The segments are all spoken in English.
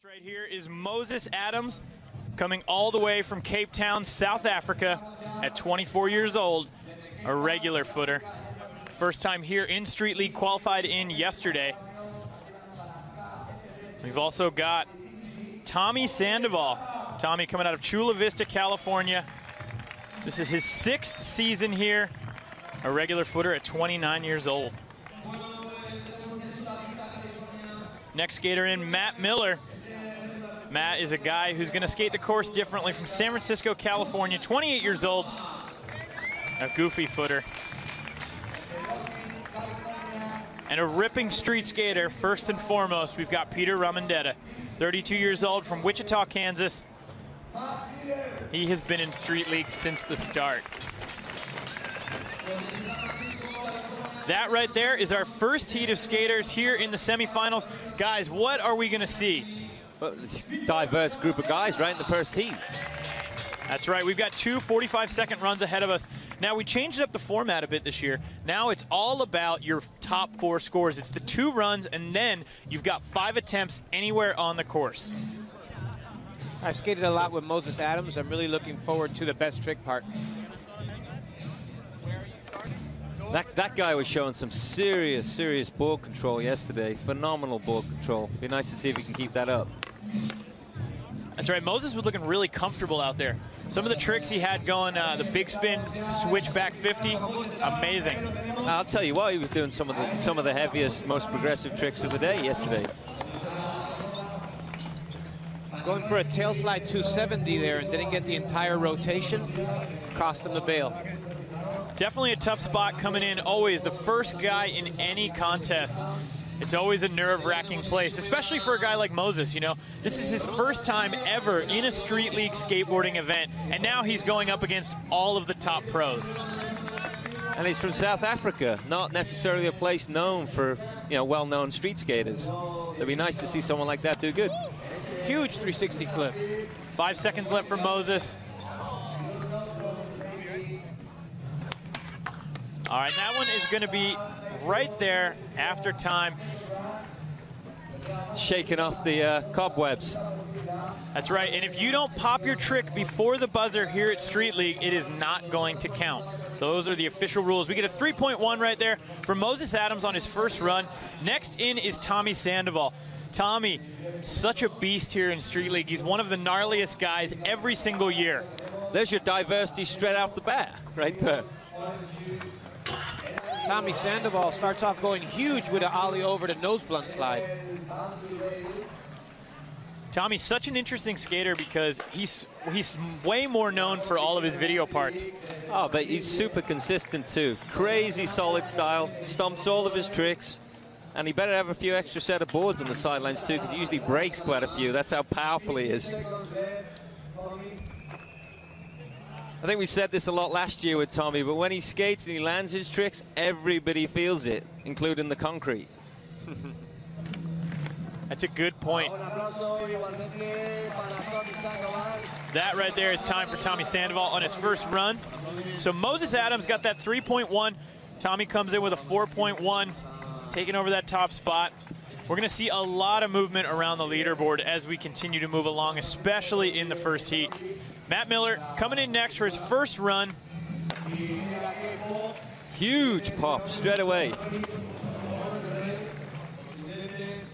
Right here is Moses Adams, coming all the way from Cape Town, South Africa, at 24 years old, a regular footer. First time here in Street League, qualified in yesterday. We've also got Tommy Sandoval. Tommy coming out of Chula Vista, California. This is his 6th season here, a regular footer at 29 years old. Next skater in, Matt Miller. Matt is a guy who's going to skate the course differently, from San Francisco, California, 28 years old, a goofy footer. And a ripping street skater, first and foremost, we've got Peter Ramondetta, 32 years old, from Wichita, Kansas. He has been in Street League since the start. That right there is our first heat of skaters here in the semifinals. Guys, what are we going to see? Well, diverse group of guys right in the first heat. That's right. We've got two 45-second runs ahead of us. Now, we changed up the format a bit this year. Now it's all about your top 4 scores. It's the 2 runs, and then you've got 5 attempts anywhere on the course. I've skated a lot with Moses Adams. I'm really looking forward to the best trick part. That guy was showing some serious board control yesterday. Phenomenal board control. Be nice to see if he can keep that up. That's right. Moses was looking really comfortable out there. Some of the tricks he had going, the big spin, switch back 50, amazing. I'll tell you what, he was doing some of the heaviest, most progressive tricks of the day yesterday. Going for a tail slide 270 there and didn't get the entire rotation. Cost him the bail. Definitely a tough spot coming in. Always the first guy in any contest. It's always a nerve-wracking place, especially for a guy like Moses. You know, this is his first time ever in a Street League skateboarding event, and now he's going up against all of the top pros. And he's from South Africa, not necessarily a place known for, you know, well-known street skaters. So it'd be nice to see someone like that do good. Huge 360 flip. 5 seconds left for Moses. All right, that one is going to be right there after time. Shaking off the cobwebs. That's right, and if you don't pop your trick before the buzzer here at Street League, it is not going to count. Those are the official rules. We get a 3.1 right there for Moses Adams on his first run. Next in is Tommy Sandoval. Tommy, such a beast here in Street League. He's one of the gnarliest guys every single year. There's your diversity straight off the bat, right there. Tommy Sandoval starts off going huge with an ollie over the nose blunt slide. Tommy's such an interesting skater because he's way more known for all of his video parts. Oh, but he's super consistent too. Crazy solid style, stomps all of his tricks. And he better have a few extra set of boards on the sidelines too, because he usually breaks quite a few. That's how powerful he is. I think we said this a lot last year with Tommy, but when he skates and he lands his tricks, everybody feels it, including the concrete. That's a good point. That right there is time for Tommy Sandoval on his first run. So Moses Adams got that 3.1. Tommy comes in with a 4.1, taking over that top spot. We're going to see a lot of movement around the leaderboard as we continue to move along, especially in the first heat. Matt Miller coming in next for his first run. Huge pop straight away.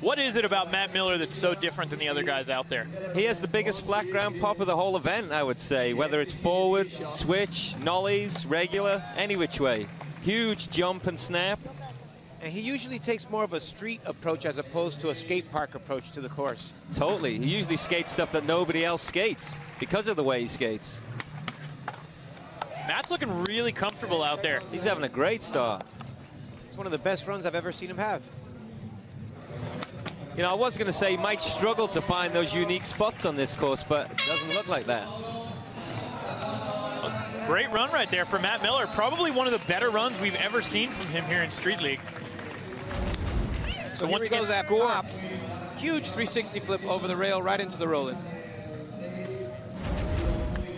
What is it about Matt Miller that's so different than the other guys out there? He has the biggest flat ground pop of the whole event, I would say, whether it's forward, switch, nollies, regular, any which way. Huge jump and snap. And he usually takes more of a street approach as opposed to a skate park approach to the course. Totally. He usually skates stuff that nobody else skates because of the way he skates. Matt's looking really comfortable out there. He's having a great start. It's one of the best runs I've ever seen him have. You know, I was going to say he might struggle to find those unique spots on this course, but it doesn't look like that. Great run right there for Matt Miller. Probably one of the better runs we've ever seen from him here in Street League. So once again, that pop, huge 360 flip over the rail right into the roll-in.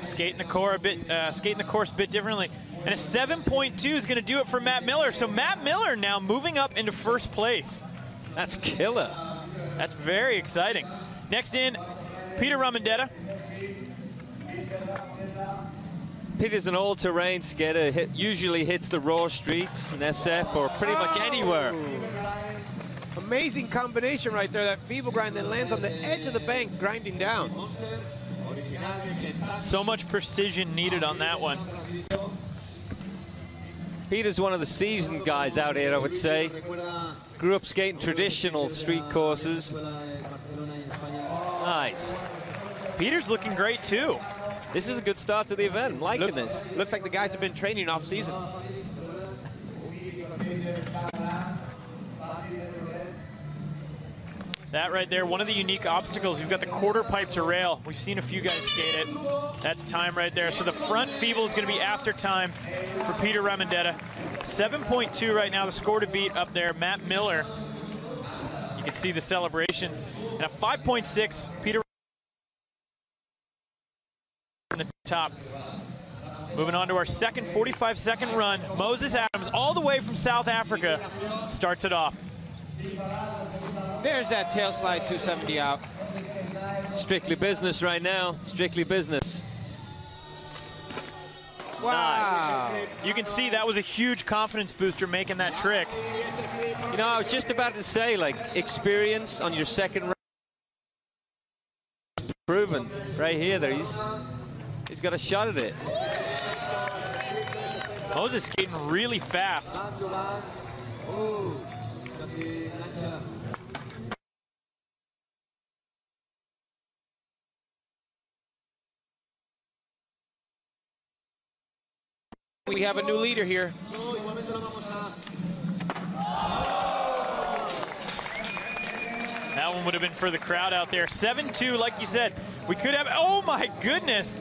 Skating the course a bit differently. And a 7.2 is going to do it for Matt Miller. So Matt Miller now moving up into first place. That's killer. That's very exciting. Next in, Peter Ramondetta. Peter's an all-terrain skater. Usually hits the raw streets in SF or pretty much anywhere. Amazing combination right there. That feeble grind that lands on the edge of the bank, grinding down. So much precision needed on that one. Peter's one of the seasoned guys out here, I would say. Grew up skating traditional street courses. Nice. Peter's looking great, too. This is a good start to the event. I'm liking this. Looks like the guys have been training off season. That right there, one of the unique obstacles. We've got the quarter pipe to rail. We've seen a few guys skate it. That's time right there. So the front feeble is going to be after time for Peter Ramondetta. 7.2 right now, the score to beat up there. Matt Miller. You can see the celebration. And a 5.6, Peter in the top. Moving on to our second 45-second run. Moses Adams, all the way from South Africa, starts it off. There's that tail slide 270 out. Strictly business right now. Strictly business. Wow. Nice. You can see that was a huge confidence booster making that trick. You know, I was just about to say, like, experience on your second round. Proven right here that he's got a shot at it. Moses skating really fast. We have a new leader here. That one would have been for the crowd out there. 7-2, like you said. We could have, oh my goodness.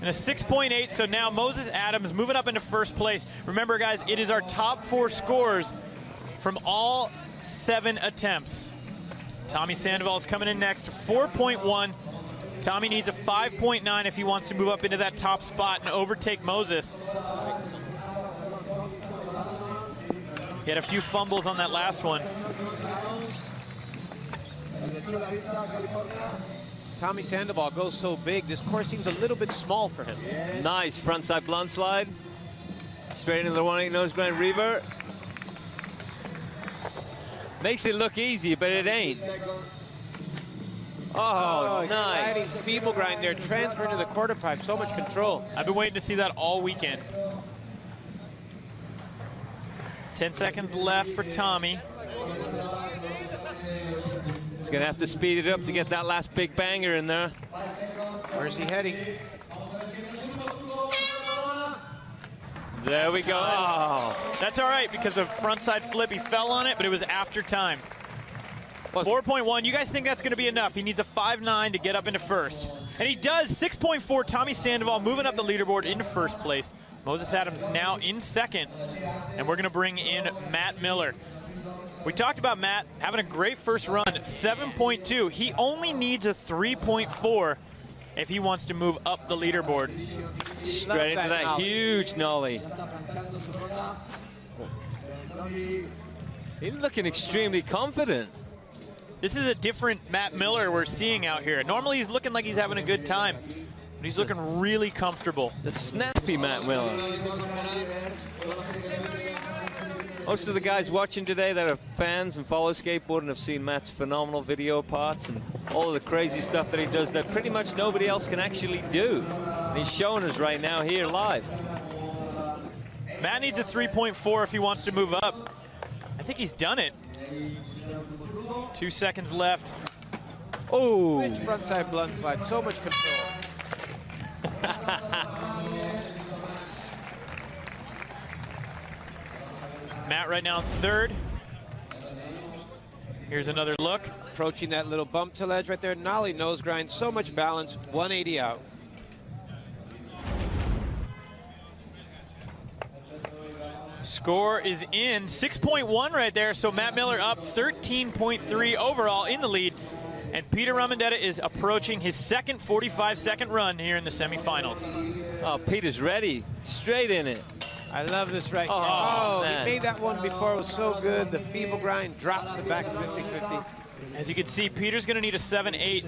And a 6.8, so now Moses Adams moving up into first place. Remember, guys, it is our top 4 scores from all 7 attempts. Tommy Sandoval is coming in next, 4.1. Tommy needs a 5.9 if he wants to move up into that top spot and overtake Moses. He had a few fumbles on that last one. Tommy Sandoval goes so big, this course seems a little bit small for him. Nice frontside blunt slide. Straight into the 1-8 nose grind revert. Makes it look easy, but it ain't. Oh, nice. Feeble grind there, transferring to the quarter pipe, so much control. I've been waiting to see that all weekend. 10 seconds left for Tommy. He's gonna have to speed it up to get that last big banger in there. Where's he heading? There we go. Oh. That's all right, because the frontside flip, he fell on it, but it was after time. 4.1, you guys think that's gonna be enough? He needs a 5.9 to get up into first. And he does, 6.4, Tommy Sandoval moving up the leaderboard into first place. Moses Adams now in second, and we're gonna bring in Matt Miller. We talked about Matt having a great first run, 7.2. He only needs a 3.4 if he wants to move up the leaderboard. Straight into that huge nollie. He's looking extremely confident. This is a different Matt Miller we're seeing out here. Normally he's looking like he's having a good time, but he's looking really comfortable. The snappy Matt Miller. Most of the guys watching today that are fans and follow skateboarding have seen Matt's phenomenal video parts and all of the crazy stuff that he does that pretty much nobody else can actually do. And he's showing us right now here live. Matt needs a 3.4 if he wants to move up. I think he's done it. 2 seconds left. Oh! Rich frontside blunt slide, so much control. Matt right now in third. Here's another look. Approaching that little bump to ledge right there. Nollie nose grind, so much balance, 180 out. Score is in, 6.1 right there, so Matt Miller up 13.3 overall in the lead. And Peter Ramondetta is approaching his second 45-second run here in the semifinals. Oh, Peter's ready, straight in it. I love this right now. Oh, he made that one before. It was so good. The feeble grind drops it back 50-50. As you can see, Peter's going to need a 7-8.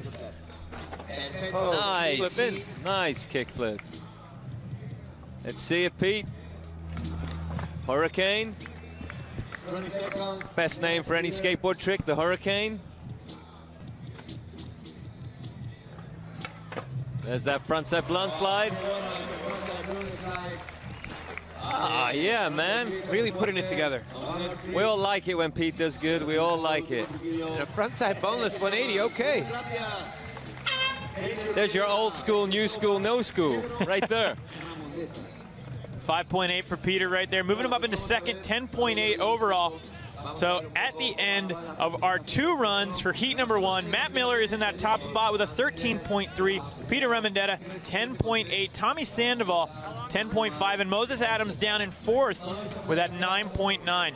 Oh, Nice. flip in. Nice kickflip. Let's see it, Pete. Hurricane. Best name for any skateboard trick, the Hurricane. There's that frontside blunt slide. Ah, yeah, man. Really putting it together. We all like it when Pete does good. We all like it. And a frontside boneless 180, okay. There's your old school, new school, no school, right there. 5.8 for Peter right there. Moving him up into second, 10.8 overall. So at the end of our 2 runs for heat number 1, Matt Miller is in that top spot with a 13.3. Peter Remendetta, 10.8. Tommy Sandoval, 10.5. And Moses Adams down in 4th with that 9.9.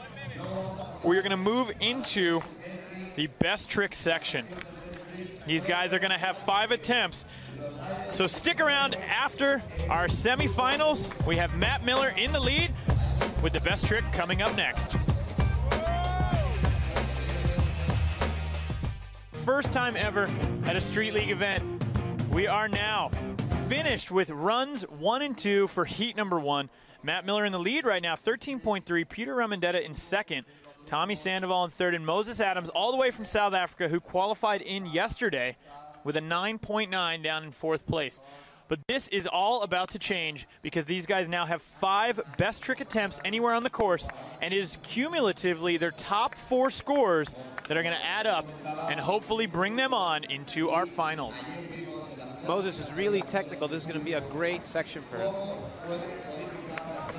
We're going to move into the best trick section. These guys are going to have 5 attempts. So stick around after our semifinals. We have Matt Miller in the lead with the best trick coming up next. First time ever at a Street League event. We are now finished with runs 1 and 2 for heat number 1. Matt Miller in the lead right now, 13.3. Peter Remendetta in second. Tommy Sandoval in third, and Moses Adams all the way from South Africa, who qualified in yesterday with a 9.9 down in 4th place. But this is all about to change because these guys now have 5 best trick attempts anywhere on the course, and it is cumulatively their top 4 scores that are going to add up and hopefully bring them on into our finals. Moses is really technical. This is going to be a great section for him.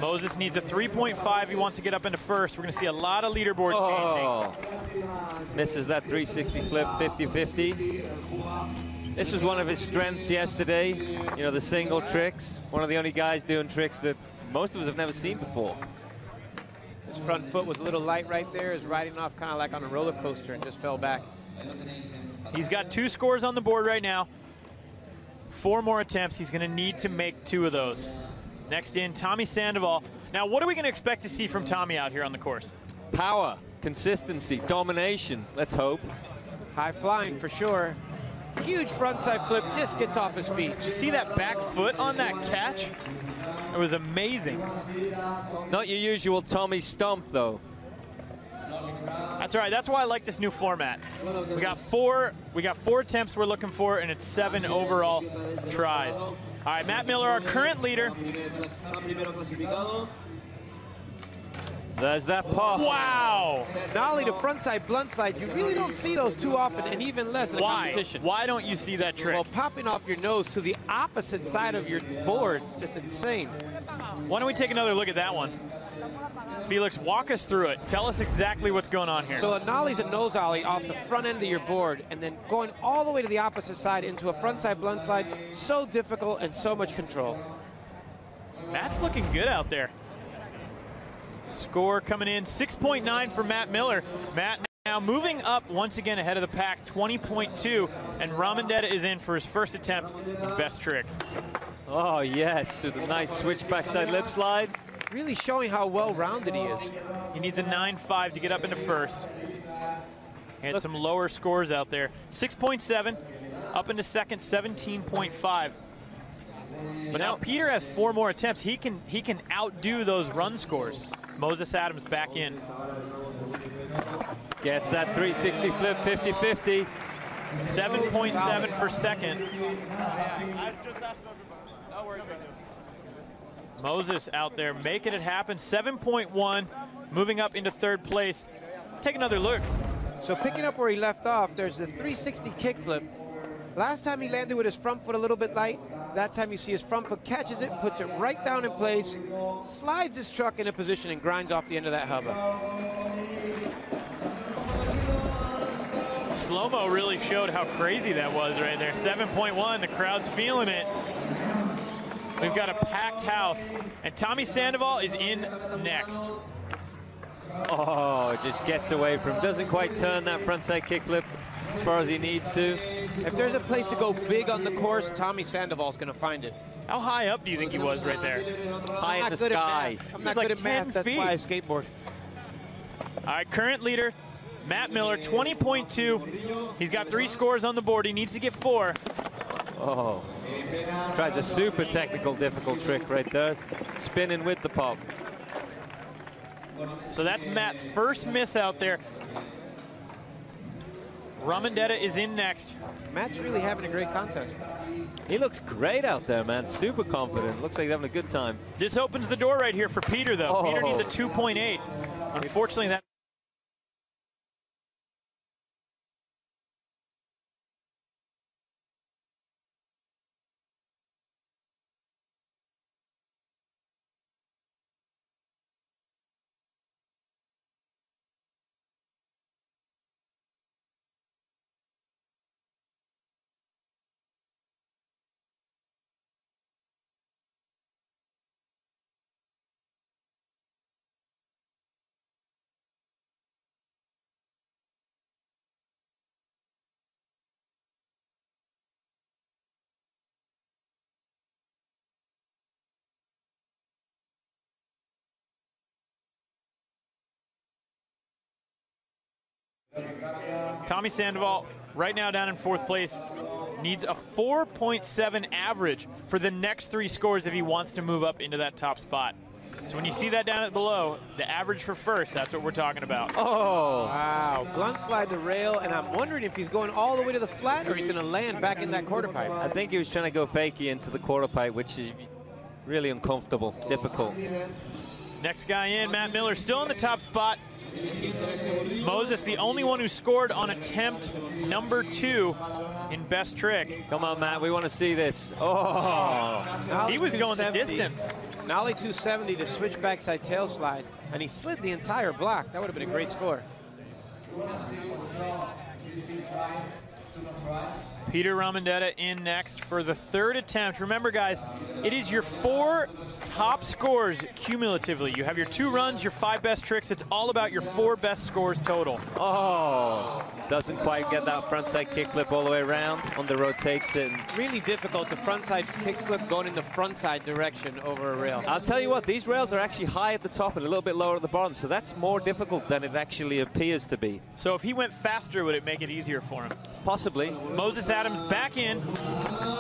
Moses needs a 3.5. He wants to get up into first. We're going to see a lot of leaderboard changing. Misses that 360 flip, 50-50. This was one of his strengths yesterday. You know, the single tricks. One of the only guys doing tricks that most of us have never seen before. His front foot was a little light right there. Is riding off kind of like on a roller coaster and just fell back. He's got 2 scores on the board right now. 4 more attempts. He's going to need to make 2 of those. Next in, Tommy Sandoval. Now, what are we going to expect to see from Tommy out here on the course? Power, consistency, domination, let's hope. High flying for sure. Huge frontside flip, just gets off his feet. Did you see that back foot on that catch? It was amazing. Not your usual Tommy stomp, though. That's all right. That's why I like this new format. We got 4 attempts we're looking for, and it's 7 overall tries. All right, Matt Miller, our current leader. There's that pop. Wow. Not only the frontside blunt slide, you really don't see those too often, and even less in competition. Why don't you see that trick? Well, popping off your nose to the opposite side of your board, just insane. Why don't we take another look at that one? Felix, walk us through it. Tell us exactly what's going on here. So a nolly's a nose ollie off the front end of your board, and then going all the way to the opposite side into a frontside blunt slide. So difficult and so much control. Matt's looking good out there. Score coming in, 6.9 for Matt Miller. Matt now moving up once again ahead of the pack, 20.2, and Remendetta is in for his first attempt in best trick. Oh, yes, with a nice switch backside lip slide. Really showing how well-rounded he is. He needs a 9.5 to get up into first. And some lower scores out there. 6.7, up into second, 17.5. But now Peter has 4 more attempts. He can outdo those run scores. Moses Adams back in. Gets that 360 flip, 50-50. 7.7 for second. Moses out there making it happen. 7.1, moving up into 3rd place. Take another look. So picking up where he left off, there's the 360 kickflip. Last time he landed with his front foot a little bit light. That time you see his front foot catches it, puts it right down in place, slides his truck into position, and grinds off the end of that hubba. Slow-mo really showed how crazy that was right there. 7.1, the crowd's feeling it. We've got a packed house, and Tommy Sandoval is in next. Oh, just gets away from, doesn't quite turn that frontside kickflip as far as he needs to. If there's a place to go big on the course, Tommy Sandoval's going to find it. How high up do you think he was right there? High in the sky. I'm not like good at math, 10 that's feet. why I skateboard. All right, current leader, Matt Miller, 20.2. He's got 3 scores on the board. He needs to get 4. Oh, tries a super technical, difficult trick right there. Spinning with the pop. So that's Matt's first miss out there. Ramondetta is in next. Matt's really having a great contest. He looks great out there, man. Super confident. Looks like he's having a good time. This opens the door right here for Peter, though. Oh. Peter needs a 2.8. Unfortunately, that. Tommy Sandoval, right now down in 4th place, needs a 4.7 average for the next 3 scores if he wants to move up into that top spot. So when you see that down at below, the average for first, that's what we're talking about. Oh! Wow, blunt slide the rail, and I'm wondering if he's going all the way to the flat or he's going to land back in that quarter pipe. I think he was trying to go fakey into the quarter pipe, which is really uncomfortable, difficult. Next guy in, Matt Miller, still in the top spot. Moses, the only one who scored on attempt number 2 in best trick. Come on, Matt, we want to see this. Oh! He was going the distance. Nollie 270 to switch backside tail slide, and he slid the entire block. That would have been a great score. Peter Ramondetta in next for the 3rd attempt. Remember, guys, it is your 4 top scores cumulatively. You have your 2 runs, your 5 best tricks. It's all about your 4 best scores total. Oh! Doesn't quite get that frontside kickflip all the way around. Under rotates it. Really difficult, the frontside kickflip going in the frontside direction over a rail. I'll tell you what, these rails are actually high at the top and a little bit lower at the bottom, so that's more difficult than it actually appears to be. So if he went faster, would it make it easier for him? Possibly. Moses Adams back in.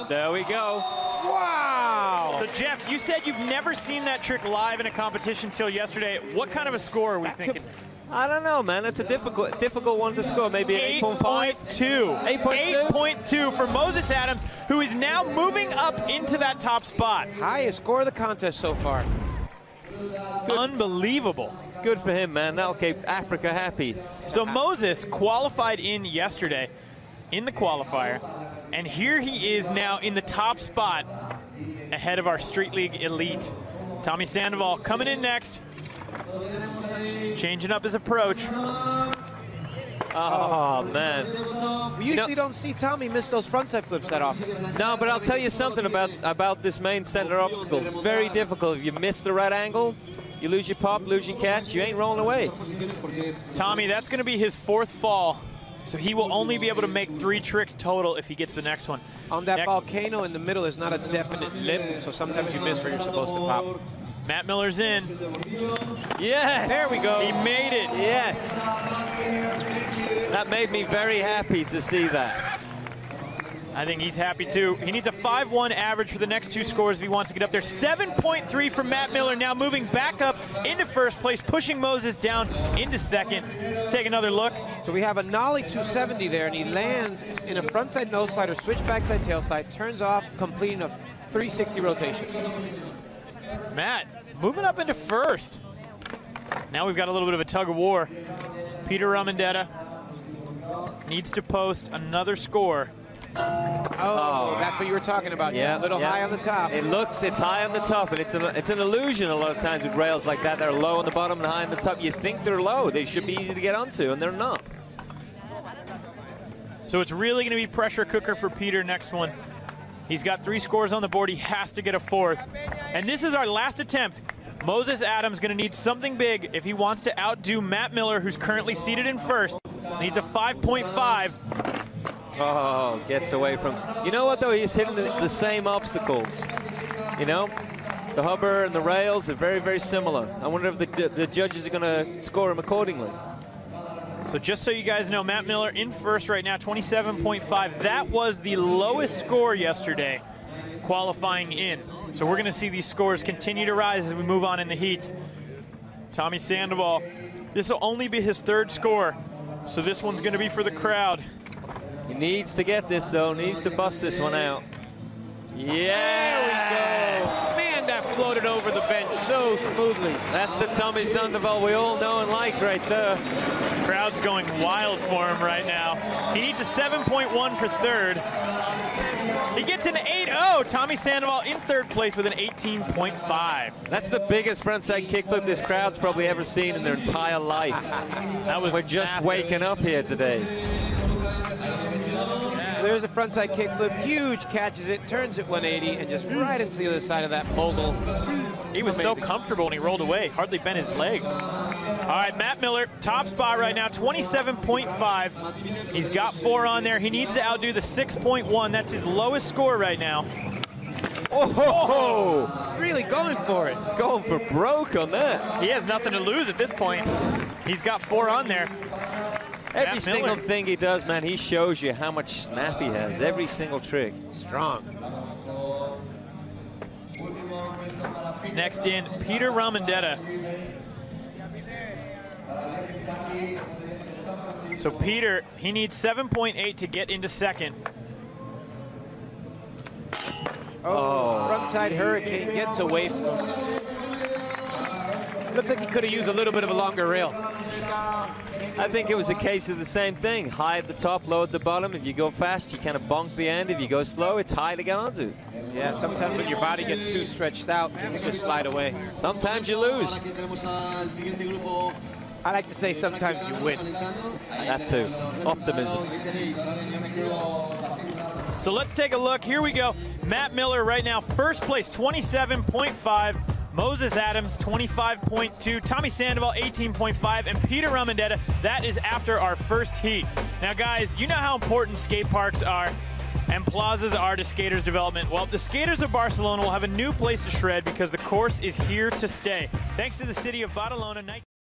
There we go. Wow! So Jeff, you said you've never seen that trick live in a competition till yesterday. What kind of a score are we thinking? I don't know, man. It's a difficult one to score. Maybe an 8.5? 8.2. 8.2? 8.2 for Moses Adams, who is now moving up into that top spot. Highest score of the contest so far. Unbelievable. Good for him, man. That'll keep Africa happy. So Moses qualified in yesterday in the qualifier, and here he is now in the top spot ahead of our Street League elite. Tommy Sandoval coming in next, changing up his approach. Oh, man. We usually don't see Tommy miss those frontside flips that often. No, but I'll tell you something about this main center obstacle. Very difficult. If you miss the right angle, you lose your pop, lose your catch, you ain't rolling away. Tommy, that's going to be his 4th fall. So he will only be able to make 3 tricks total if he gets the next one. On that volcano in the middle is not a definite lip, so sometimes you miss where you're supposed to pop. Matt Miller's in. Yes! There we go. He made it. Yes! That made me very happy to see that. I think he's happy too. He needs a 5.1 average for the next 2 scores if he wants to get up there. 7.3 from Matt Miller, now moving back up into 1st place, pushing Moses down into 2nd. Let's take another look. So we have a Nollie 270 there, and he lands in a frontside nose slide or switch backside tail slide, turns off, completing a 360 rotation. Matt moving up into 1st. Now we've got a little bit of a tug of war. Peter Ramondetta needs to post another score. Oh, that's what you were talking about. Yeah, a little high on the top. It's high on the top, and it's an illusion a lot of times with rails like that. They're low on the bottom and high on the top. You think they're low. They should be easy to get onto, and they're not. So it's really going to be pressure cooker for Peter next one. He's got 3 scores on the board. He has to get a 4th. And this is our last attempt. Moses Adams going to need something big if he wants to outdo Matt Miller, who's currently seated in 1st. Needs a 5.5. Oh, gets away from. You know what, though? He's hitting the same obstacles. You know? The hubber and the rails are very, very similar. I wonder if the judges are going to score him accordingly. So just so you guys know, Matt Miller in first right now, 27.5. That was the lowest score yesterday qualifying in. So we're going to see these scores continue to rise as we move on in the heats. Tommy Sandoval, this will only be his third score, so this one's going to be for the crowd. He needs to get this, though. Needs to bust this one out. There we go. Man, that floated over the bench so smoothly. That's the Tommy Sandoval we all know and like right there. Crowd's going wild for him right now. He needs a 7.1 for third. He gets an 8.0. Tommy Sandoval in third place with an 18.5. That's the biggest frontside kickflip this crowd's probably ever seen in their entire life. We're just massive. waking up here today. So there's a frontside kickflip, huge, catches it, turns it 180, and just right into the other side of that mogul. He was so comfortable when he rolled away, hardly bent his legs. All right, Matt Miller, top spot right now, 27.5. He's got 4 on there. He needs to outdo the 6.1. That's his lowest score right now. Oh, really going for it. Going for broke on that. He has nothing to lose at this point. He's got 4 on there. Every single thing he does, man, he shows you how much snap he has. Every single trick. Strong. Next in, Peter Ramondetta. So Peter, he needs 7.8 to get into second. Oh, frontside hurricane gets away from him. Looks like he could have used a little bit of a longer rail. I think it was a case of the same thing. High at the top, low at the bottom. If you go fast, you kind of bonk the end. If you go slow, it's high to get onto. Yeah, sometimes when your body gets too stretched out, things just slide away. Sometimes you lose. I like to say sometimes you win. That too. Optimism. So let's take a look. Here we go. Matt Miller right now, first place, 27.5. Moses Adams, 25.2. Tommy Sandoval, 18.5. And Peter Ramondetta, that is after our first heat. Now, guys, you know how important skate parks are and plazas are to skaters' development. Well, the skaters of Barcelona will have a new place to shred because the course is here to stay. Thanks to the city of Barcelona.